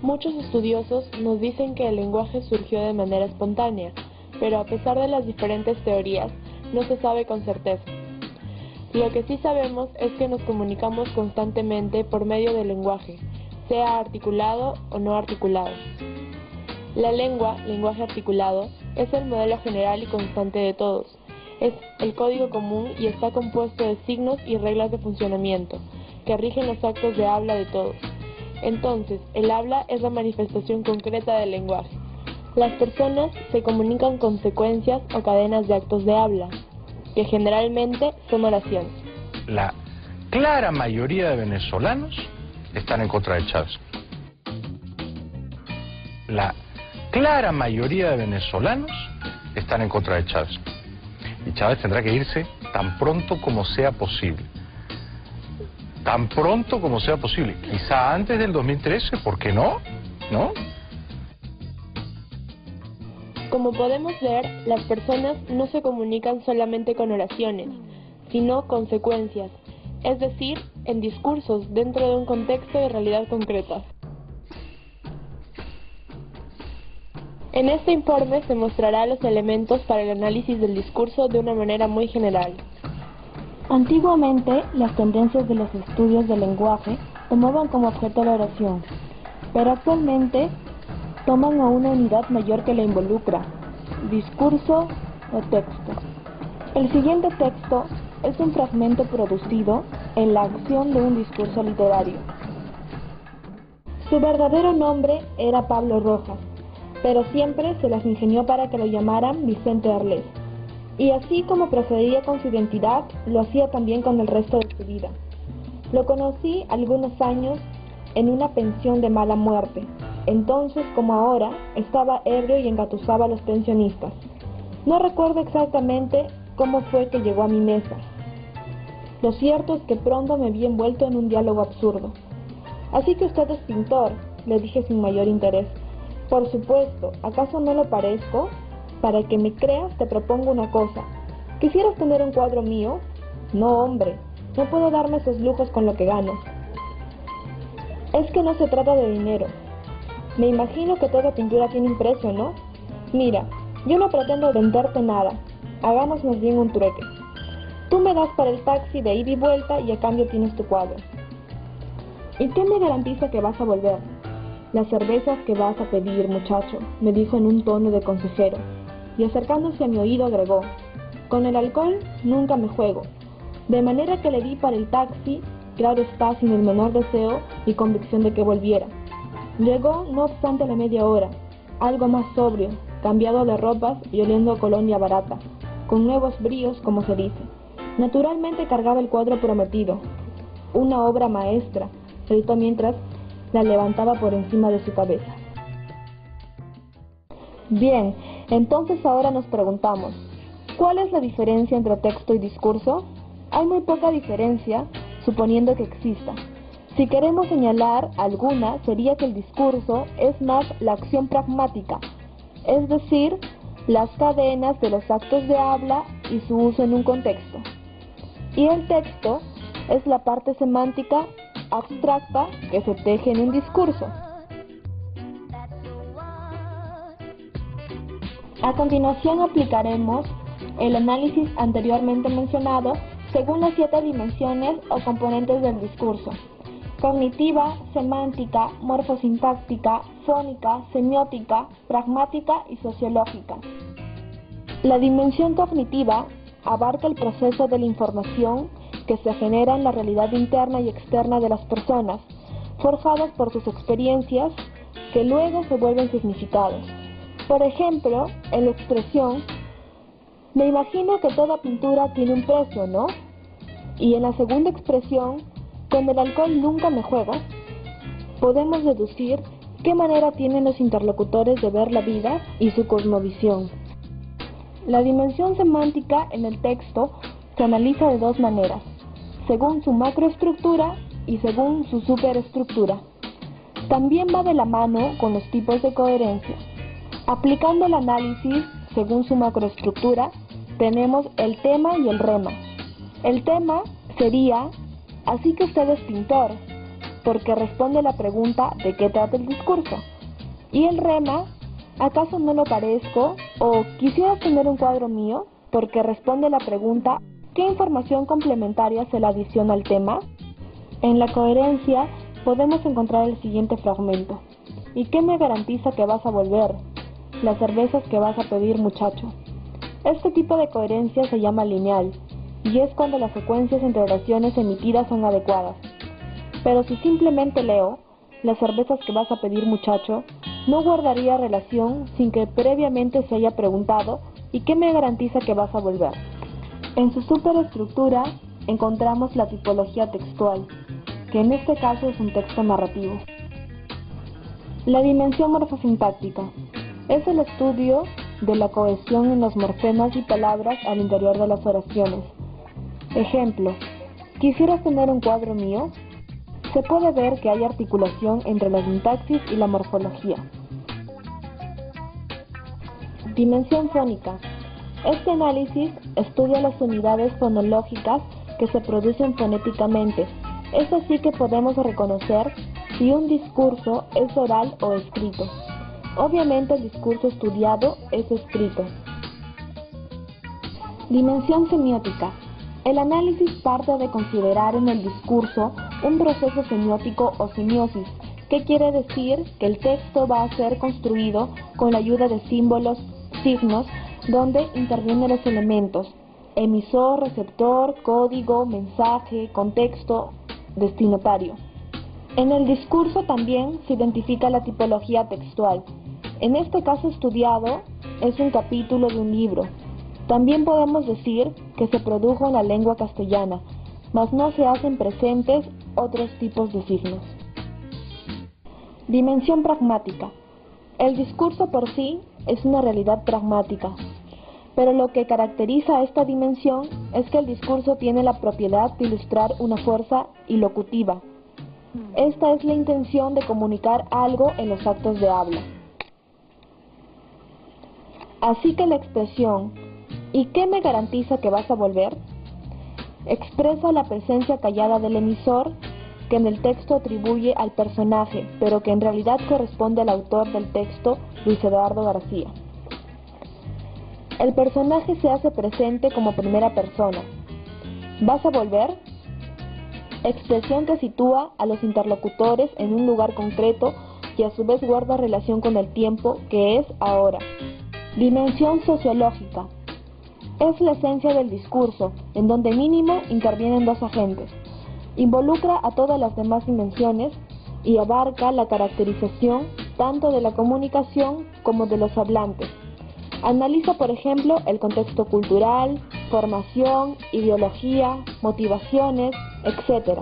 Muchos estudiosos nos dicen que el lenguaje surgió de manera espontánea, pero a pesar de las diferentes teorías, no se sabe con certeza. Lo que sí sabemos es que nos comunicamos constantemente por medio del lenguaje, sea articulado o no articulado. La lengua, lenguaje articulado, es el modelo general y constante de todos. Es el código común y está compuesto de signos y reglas de funcionamiento, que rigen los actos de habla de todos. Entonces, el habla es la manifestación concreta del lenguaje. Las personas se comunican con secuencias o cadenas de actos de habla, que generalmente son oraciones. La clara mayoría de venezolanos están en contra de Chávez. La clara mayoría de venezolanos están en contra de Chávez. Y Chávez tendrá que irse tan pronto como sea posible. Tan pronto como sea posible. Quizá antes del 2013, ¿por qué no? ¿No? Como podemos ver, las personas no se comunican solamente con oraciones, sino con secuencias, es decir, en discursos dentro de un contexto de realidad concreta. En este informe se mostrará los elementos para el análisis del discurso de una manera muy general. Antiguamente, las tendencias de los estudios del lenguaje tomaban como objeto la oración, pero actualmente toman a una unidad mayor que la involucra, discurso o texto. El siguiente texto es un fragmento producido en la acción de un discurso literario. Su verdadero nombre era Pablo Rojas, pero siempre se las ingenió para que lo llamaran Vicente Arlés. Y así como procedía con su identidad, lo hacía también con el resto de su vida. Lo conocí algunos años en una pensión de mala muerte. Entonces, como ahora, estaba ebrio y engatusaba a los pensionistas. No recuerdo exactamente cómo fue que llegó a mi mesa. Lo cierto es que pronto me vi envuelto en un diálogo absurdo. «Así que usted es pintor», le dije sin mayor interés. «Por supuesto, ¿acaso no lo parezco? Para que me creas te propongo una cosa. ¿Quisieras tener un cuadro mío?» «No, hombre, no puedo darme esos lujos con lo que gano». «Es que no se trata de dinero. Me imagino que toda pintura tiene un precio, ¿no? Mira, yo no pretendo venderte nada. Hagamos más bien un trueque. Tú me das para el taxi de ida y vuelta y a cambio tienes tu cuadro. ¿Y qué me garantiza que vas a volver?» «Las cervezas que vas a pedir, muchacho», me dijo en un tono de consejero, y acercándose a mi oído agregó: «Con el alcohol nunca me juego». De manera que le di para el taxi, claro está, sin el menor deseo y convicción de que volviera. Llegó, no obstante, a la media hora, algo más sobrio, cambiado de ropas y oliendo a colonia barata, con nuevos bríos, como se dice. Naturalmente cargaba el cuadro prometido, una obra maestra, gritó mientras la levantaba por encima de su cabeza. Bien, entonces ahora nos preguntamos, ¿cuál es la diferencia entre texto y discurso? Hay muy poca diferencia, suponiendo que exista. Si queremos señalar alguna, sería que el discurso es más la acción pragmática, es decir, las cadenas de los actos de habla y su uso en un contexto. Y el texto es la parte semántica abstracta que se teje en un discurso. A continuación aplicaremos el análisis anteriormente mencionado según las 7 dimensiones o componentes del discurso: cognitiva, semántica, morfosintáctica, fónica, semiótica, pragmática y sociológica. La dimensión cognitiva abarca el proceso de la información que se genera en la realidad interna y externa de las personas, forjadas por sus experiencias, que luego se vuelven significados. Por ejemplo, en la expresión, me imagino que toda pintura tiene un precio, ¿no? Y en la segunda expresión, con el alcohol nunca me juego, podemos deducir qué manera tienen los interlocutores de ver la vida y su cosmovisión. La dimensión semántica en el texto se analiza de dos maneras: según su macroestructura y según su superestructura. También va de la mano con los tipos de coherencia. Aplicando el análisis según su macroestructura, tenemos el tema y el rema. El tema sería: así que usted es pintor. porque responde la pregunta ¿de qué trata el discurso? Y el rema, ¿acaso no lo parezco? O ¿quisieras tener un cuadro mío? Porque responde la pregunta ¿qué información complementaria se le adiciona al tema? En la coherencia podemos encontrar el siguiente fragmento. ¿Y qué me garantiza que vas a volver? Las cervezas que vas a pedir, muchacho. Este tipo de coherencia se llama lineal, y es cuando las secuencias entre oraciones emitidas son adecuadas. Pero si simplemente leo, las cervezas que vas a pedir, muchacho, no guardaría relación sin que previamente se haya preguntado ¿y qué me garantiza que vas a volver? En su superestructura encontramos la tipología textual, que en este caso es un texto narrativo. La dimensión morfosintáctica es el estudio de la cohesión en los morfemas y palabras al interior de las oraciones. Ejemplo, ¿quisieras tener un cuadro mío? Se puede ver que hay articulación entre la sintaxis y la morfología. Dimensión fónica. Este análisis estudia las unidades fonológicas que se producen fonéticamente. Es así que podemos reconocer si un discurso es oral o escrito. Obviamente el discurso estudiado es escrito. Dimensión semiótica. El análisis parte de considerar en el discurso un proceso semiótico o semiosis, que quiere decir que el texto va a ser construido con la ayuda de símbolos, signos, donde intervienen los elementos emisor, receptor, código, mensaje, contexto, destinatario. En el discurso también se identifica la tipología textual. En este caso estudiado es un capítulo de un libro. También podemos decir que se produjo en la lengua castellana, mas no se hacen presentes otros tipos de signos. Dimensión pragmática. El discurso por sí es una realidad pragmática, pero lo que caracteriza a esta dimensión es que el discurso tiene la propiedad de ilustrar una fuerza ilocutiva. Esta es la intención de comunicar algo en los actos de habla. Así que la expresión ¿y qué me garantiza que vas a volver? Expresa la presencia callada del emisor que en el texto atribuye al personaje, pero que en realidad corresponde al autor del texto, Luis Eduardo García. El personaje se hace presente como primera persona. ¿Vas a volver? Expresión que sitúa a los interlocutores en un lugar concreto y a su vez guarda relación con el tiempo, que es ahora. Dimensión sociológica. Es la esencia del discurso, en donde mínimo intervienen dos agentes. Involucra a todas las demás dimensiones y abarca la caracterización tanto de la comunicación como de los hablantes. Analiza, por ejemplo, el contexto cultural, formación, ideología, motivaciones, etc.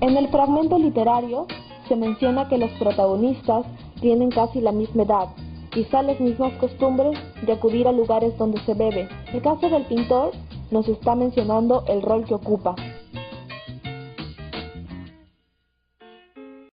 En el fragmento literario se menciona que los protagonistas tienen casi la misma edad, quizá las mismas costumbres de acudir a lugares donde se bebe. En el caso del pintor, nos está mencionando el rol que ocupa.